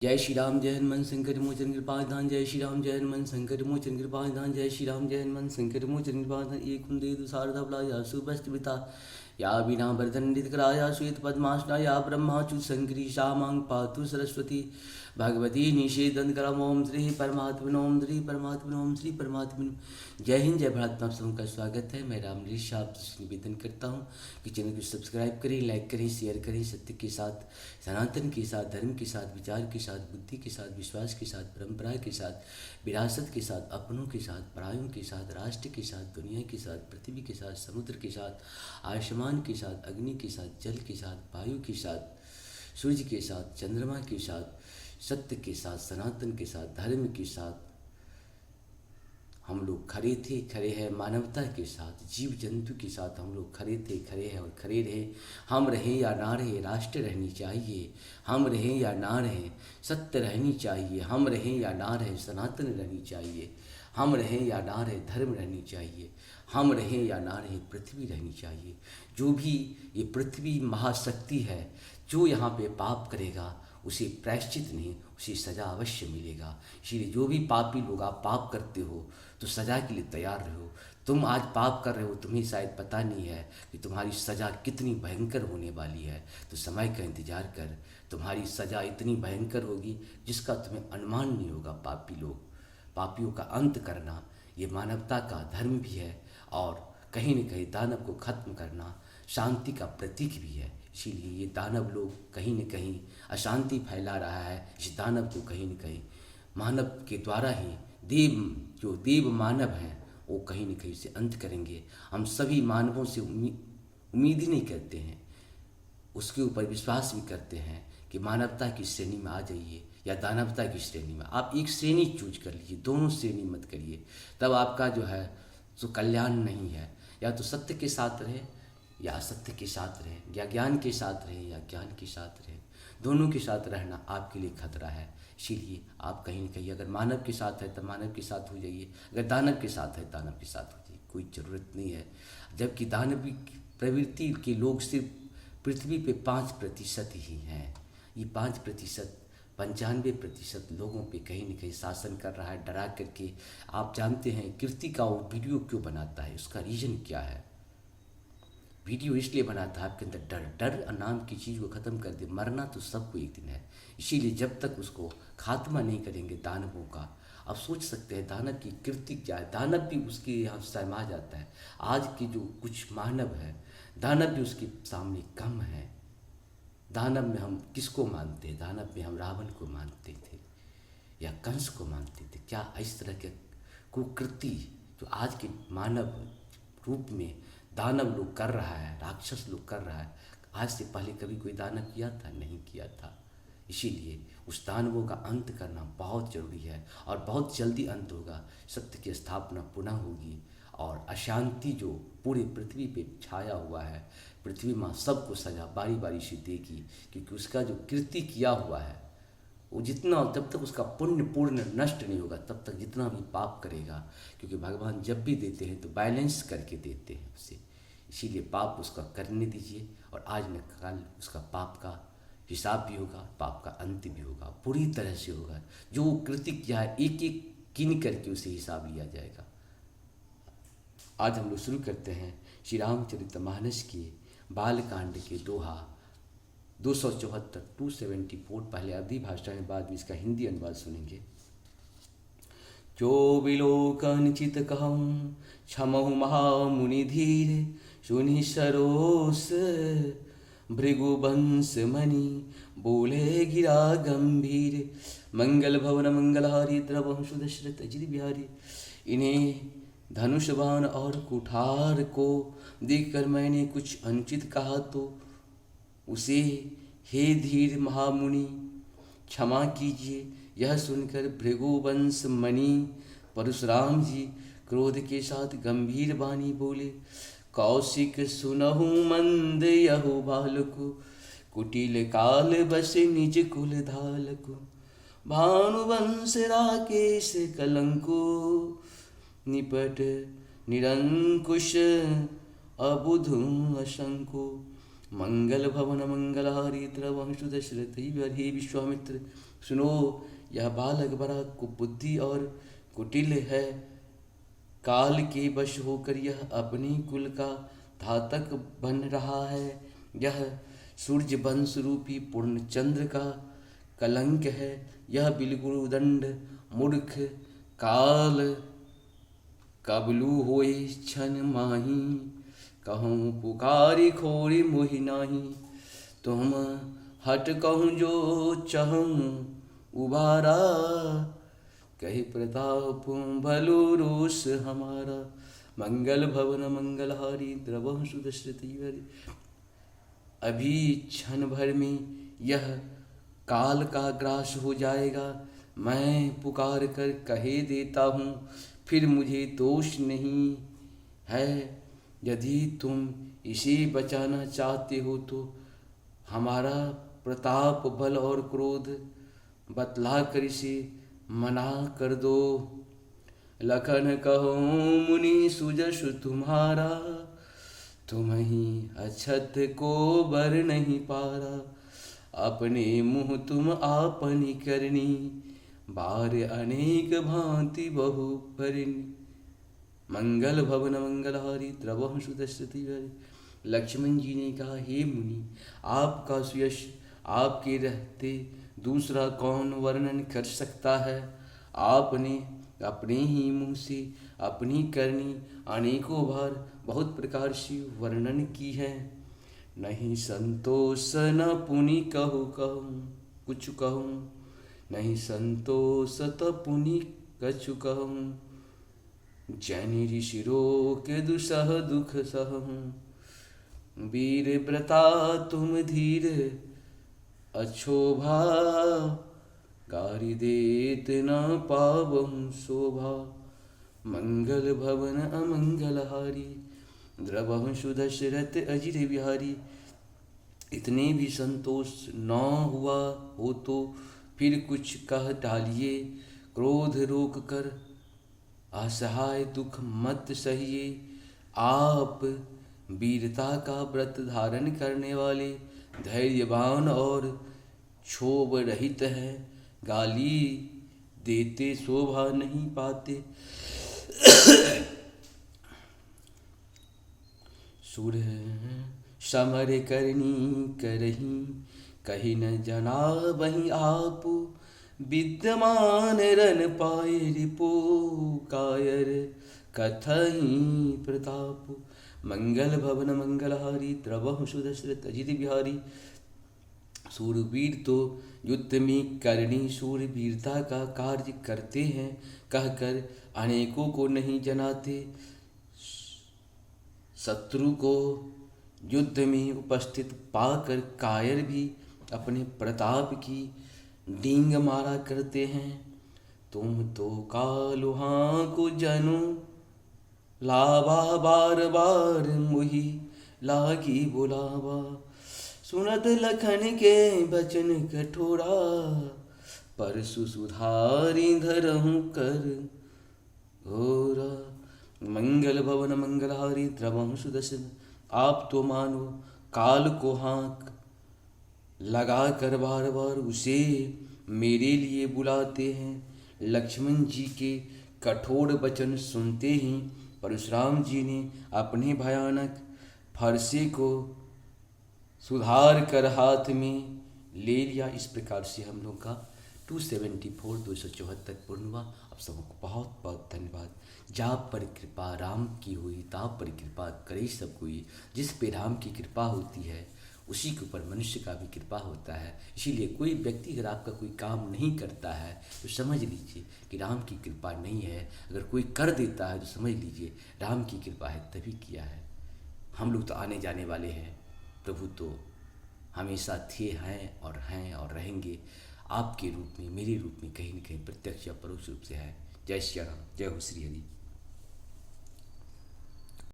जय श्री राम जय हनुमान शंकर मोचन कृपाधान। जय श्री राम जय हनुमान शंकर मोचन कृपाधान। जय श्री राम जय हनुमान शंकर मोचन कृपाधान। एक कुंदे दुसारधा प्लाया सुभस्तिता या बिना वर्धनित कराया श्वेत पद्मासना या ब्रह्माचु शंकरी शामांग पातु सरस्वती भगवती निषेधन करम। ओम श्री परमात्मन ओम श्री परमात्मन ओम श्री परमात्मन। जय हिंद जय भारत। आप सबका स्वागत है। मैं रामलीला आपसे निवेदन करता हूँ कि चैनल को सब्सक्राइब करें, लाइक करें, शेयर करें। सत्य के साथ, सनातन के साथ, धर्म के साथ, विचार के साथ, बुद्धि के साथ, विश्वास के साथ, परंपरा के साथ, विरासत के साथ, अपनों के साथ, परायों के साथ, राष्ट्र के साथ, दुनिया के साथ, पृथ्वी के साथ, समुद्र के साथ, आसमान के साथ, अग्नि के साथ, जल के साथ, वायु के साथ, सूर्य के साथ, चंद्रमा के साथ, सत्य के साथ, सनातन के साथ, धर्म के साथ हम लोग खड़े थे, खड़े हैं। मानवता के साथ, जीव जंतु के साथ हम लोग खड़े थे, खड़े हैं और खड़े रहे। हम रहें या ना रहें, राष्ट्र रहनी चाहिए। हम रहें या ना रहें, सत्य रहनी चाहिए। हम रहें या ना रहें, सनातन रहनी चाहिए। हम रहें या ना रहें, धर्म रहनी चाहिए। हम रहें या ना रहें, पृथ्वी रहनी चाहिए। जो भी ये पृथ्वी महाशक्ति है, जो यहाँ पे पाप करेगा उसे प्रायश्चित नहीं, उसे सज़ा अवश्य मिलेगा। इसीलिए जो भी पापी लोग, आप पाप करते हो तो सज़ा के लिए तैयार रहो। तुम आज पाप कर रहे हो, तुम्हें शायद पता नहीं है कि तुम्हारी सज़ा कितनी भयंकर होने वाली है। तो समय का इंतजार कर, तुम्हारी सज़ा इतनी भयंकर होगी जिसका तुम्हें अनुमान नहीं होगा। पापी लोग, पापियों का अंत करना ये मानवता का धर्म भी है और कहीं न कहीं दानव को खत्म करना शांति का प्रतीक भी है। इसीलिए ये दानव लोग कहीं न कहीं अशांति फैला रहा है। इस दानव को कहीं न कहीं मानव के द्वारा ही देव, जो देव मानव हैं वो कहीं न कहीं से अंत करेंगे। हम सभी मानवों से उम्मीद ही नहीं करते हैं, उसके ऊपर विश्वास भी करते हैं कि मानवता की श्रेणी में आ जाइए या दानवता की श्रेणी में। आप एक श्रेणी चूज कर लीजिए, दोनों श्रेणी मत करिए। तब आपका जो है सो कल्याण नहीं है। या तो सत्य के साथ रहे या असत्य के साथ रहे, या ज्ञान के साथ रहे या ज्ञान के साथ रहे। दोनों के साथ रहना आपके लिए खतरा है। इसीलिए आप कहीं न कहीं अगर मानव के साथ है तो मानव के साथ हो जाइए, अगर दानव के साथ है दानव के साथ हो जाइए, कोई ज़रूरत नहीं है। जबकि दानवी प्रवृत्ति के लोग सिर्फ पृथ्वी पे 5% ही हैं। ये 5%, 95% लोगों पे कहीं न कहीं शासन कर रहा है, डरा करके। आप जानते हैं कीर्ति का वो वीडियो क्यों बनाता है, उसका रीज़न क्या है? वीडियो इसलिए बनाता है आपके अंदर डर, डर नाम की चीज़ को ख़त्म कर दे। मरना तो सबको एक दिन है, इसीलिए जब तक उसको खात्मा नहीं करेंगे दानवों का। आप सोच सकते हैं दानव की कीर्ति क्या है। दानव भी उसके यहाँ शर्मा जाता है। आज के जो कुछ मानव है, दानव भी उसके सामने कम है। दानव में हम किसको मानते हैं? दानव में हम रावण को मानते थे या कंस को मानते थे। क्या इस तरह के कुकृति जो आज के मानव रूप में दानव लोग कर रहा है, राक्षस लोग कर रहा है, आज से पहले कभी कोई दानव किया था? नहीं किया था। इसीलिए उस दानवों का अंत करना बहुत ज़रूरी है और बहुत जल्दी अंत होगा। सत्य की स्थापना पुनः होगी और अशांति जो पूरी पृथ्वी पे छाया हुआ है, पृथ्वी माँ सबको सजा बारी बारी से देगी। क्योंकि उसका जो कृति किया हुआ है वो जितना, जब तक उसका पुण्य पूर्ण नष्ट नहीं होगा तब तक जितना भी पाप करेगा, क्योंकि भगवान जब भी देते हैं तो बैलेंस करके देते हैं उसे। इसीलिए पाप उसका करने दीजिए और आज न कल उसका पाप का हिसाब भी होगा, पाप का अंत भी होगा, पूरी तरह से होगा। जो कृति किया है एक एक गिन करके उसे हिसाब लिया जाएगा। आज हम लोग शुरू करते हैं श्री रामचरितमानस के बालकांड के दोहा 274, 274। पहले अवधि भाषा में, बाद में इसका हिंदी अनुवाद सुनेंगे। जो विलोकन चित कहूँ क्षमहु महामुनि धीर, सुनि सरोस भृगुवंश मणि, बोले गिरा गंभीर। मंगल भवन मंगलहारी, द्रवहु दशरथ अजित बिहारी। इन्हें धनुष बाण और कुठार को देखकर मैंने कुछ अनुचित कहा तो उसे हे धीर महामुनि क्षमा कीजिए। यह सुनकर भृगुवंश मणि परशुराम जी क्रोध के साथ गंभीर वाणी बोले, कौशिक सुनहु मंद यहु बालको, कुटिल काल बस निज कुल धालको। भानुवंश राकेश कलंको, निपट निरंकुश अबुधु असंको। मंगल भवन मंगलहारी, द्रवंशु दशरथ। हे विश्वामित्र, सुनो, यह बालक बड़ा कुबुद्धि और कुटिल है। काल के वश होकर यह अपने कुल का घातक बन रहा है। यह सूर्य वंश रूपी पूर्ण चंद्र का कलंक है। यह बिल्कुल दंड मूर्ख काल कबलू होए क्षण माही। कहूँ पुकारी खोरी मोहि नाही। तुम हट कहूँ जो चहूँ उबारा। कही प्रताप भलो रोष हमारा। मंगल भवन मंगलहारी द्रवहु सुदश्रुति हरि। अभी क्षण भर में यह काल का ग्रास हो जाएगा। मैं पुकार कर कहे देता हूँ, फिर मुझे दोष नहीं है। यदि तुम इसे बचाना चाहते हो तो हमारा प्रताप बल और क्रोध बतला कर इसे मना कर दो। लखन कहो मुनि सुजस तुम्हारा। तुम ही अछत को बर नहीं पारा। अपने मुँह तुम आपनी करनी। बार अनेक भांति बहु भरनी। मंगल भवन मंगलहारी द्रवहु सुदश्रुति हरि। लक्ष्मण जी ने कहा, हे मुनि, आपका सुयश आपके रहते दूसरा कौन वर्णन कर सकता है। आपने अपने ही मुँह से अपनी करनी अनेकों बार बहुत प्रकार से वर्णन की है। नहीं संतोष न पुनि कहूँ कुछ कहूँ। नहीं संतोष त पुनि कछु कहूँ। जैन ऋषि रोक दुसह दुख सहूँ। वीर व्रता तुम धीर अक्षोभा। गारी देत न पावहु शोभा। मंगल भवन अमंगलहारी द्रवहु सुदशरथ अजिर बिहारी। इतने भी संतोष न हुआ हो तो फिर कुछ कह डालिए। क्रोध रोक कर असहाय दुख मत सहिए। आप वीरता का व्रत धारण करने वाले धैर्यवान और क्षोभ रहित हैं। गाली देते शोभा नहीं पाते। सुर समर करनी करही। कही न जना वही आप। विद्यमान रन पाए रिपो। कायर कथही प्रताप। मंगल भवन मंगलहारी द्रवहु सुदशरथ अजित बिहारी। सूरवीर तो युद्ध में करनी सूरवीरता का कार्य करते हैं कहकर अनेकों को नहीं जनाते। शत्रु को युद्ध में उपस्थित पाकर कायर भी अपने प्रताप की डींग मारा करते हैं। तुम तो कालुहाँ को जनु लावा। बार बार मुही लागी बुलावा। सुनत लखन के बचन कठोरा। परसु सुधारी धरहूँ कर घोरा। मंगल भवन मंगलहारी द्रवहु सुदर्शन। आप तो मानो काल को हाँक लगा कर बार बार उसे मेरे लिए बुलाते हैं। लक्ष्मण जी के कठोर वचन सुनते ही परशुराम जी ने अपने भयानक फरसे को सुधार कर हाथ में ले लिया। इस प्रकार से हम लोग का 274 पूर्ण हुआ। आप सबको बहुत बहुत धन्यवाद। जाप पर कृपा राम की हुई, ताप पर कृपा करे सब कोई। जिस पे राम की कृपा होती है उसी के ऊपर मनुष्य का भी कृपा होता है। इसीलिए कोई व्यक्ति अगर आपका कोई काम नहीं करता है तो समझ लीजिए कि राम की कृपा नहीं है। अगर कोई कर देता है तो समझ लीजिए राम की कृपा है, तभी किया है। हम लोग तो आने जाने वाले हैं, प्रभु तो हमेशा थे, हैं और रहेंगे। आपके रूप में, मेरे रूप में कहीं न कहीं प्रत्यक्ष या परोक्ष रूप से है। जय श्री राम, जय हो श्री हरि।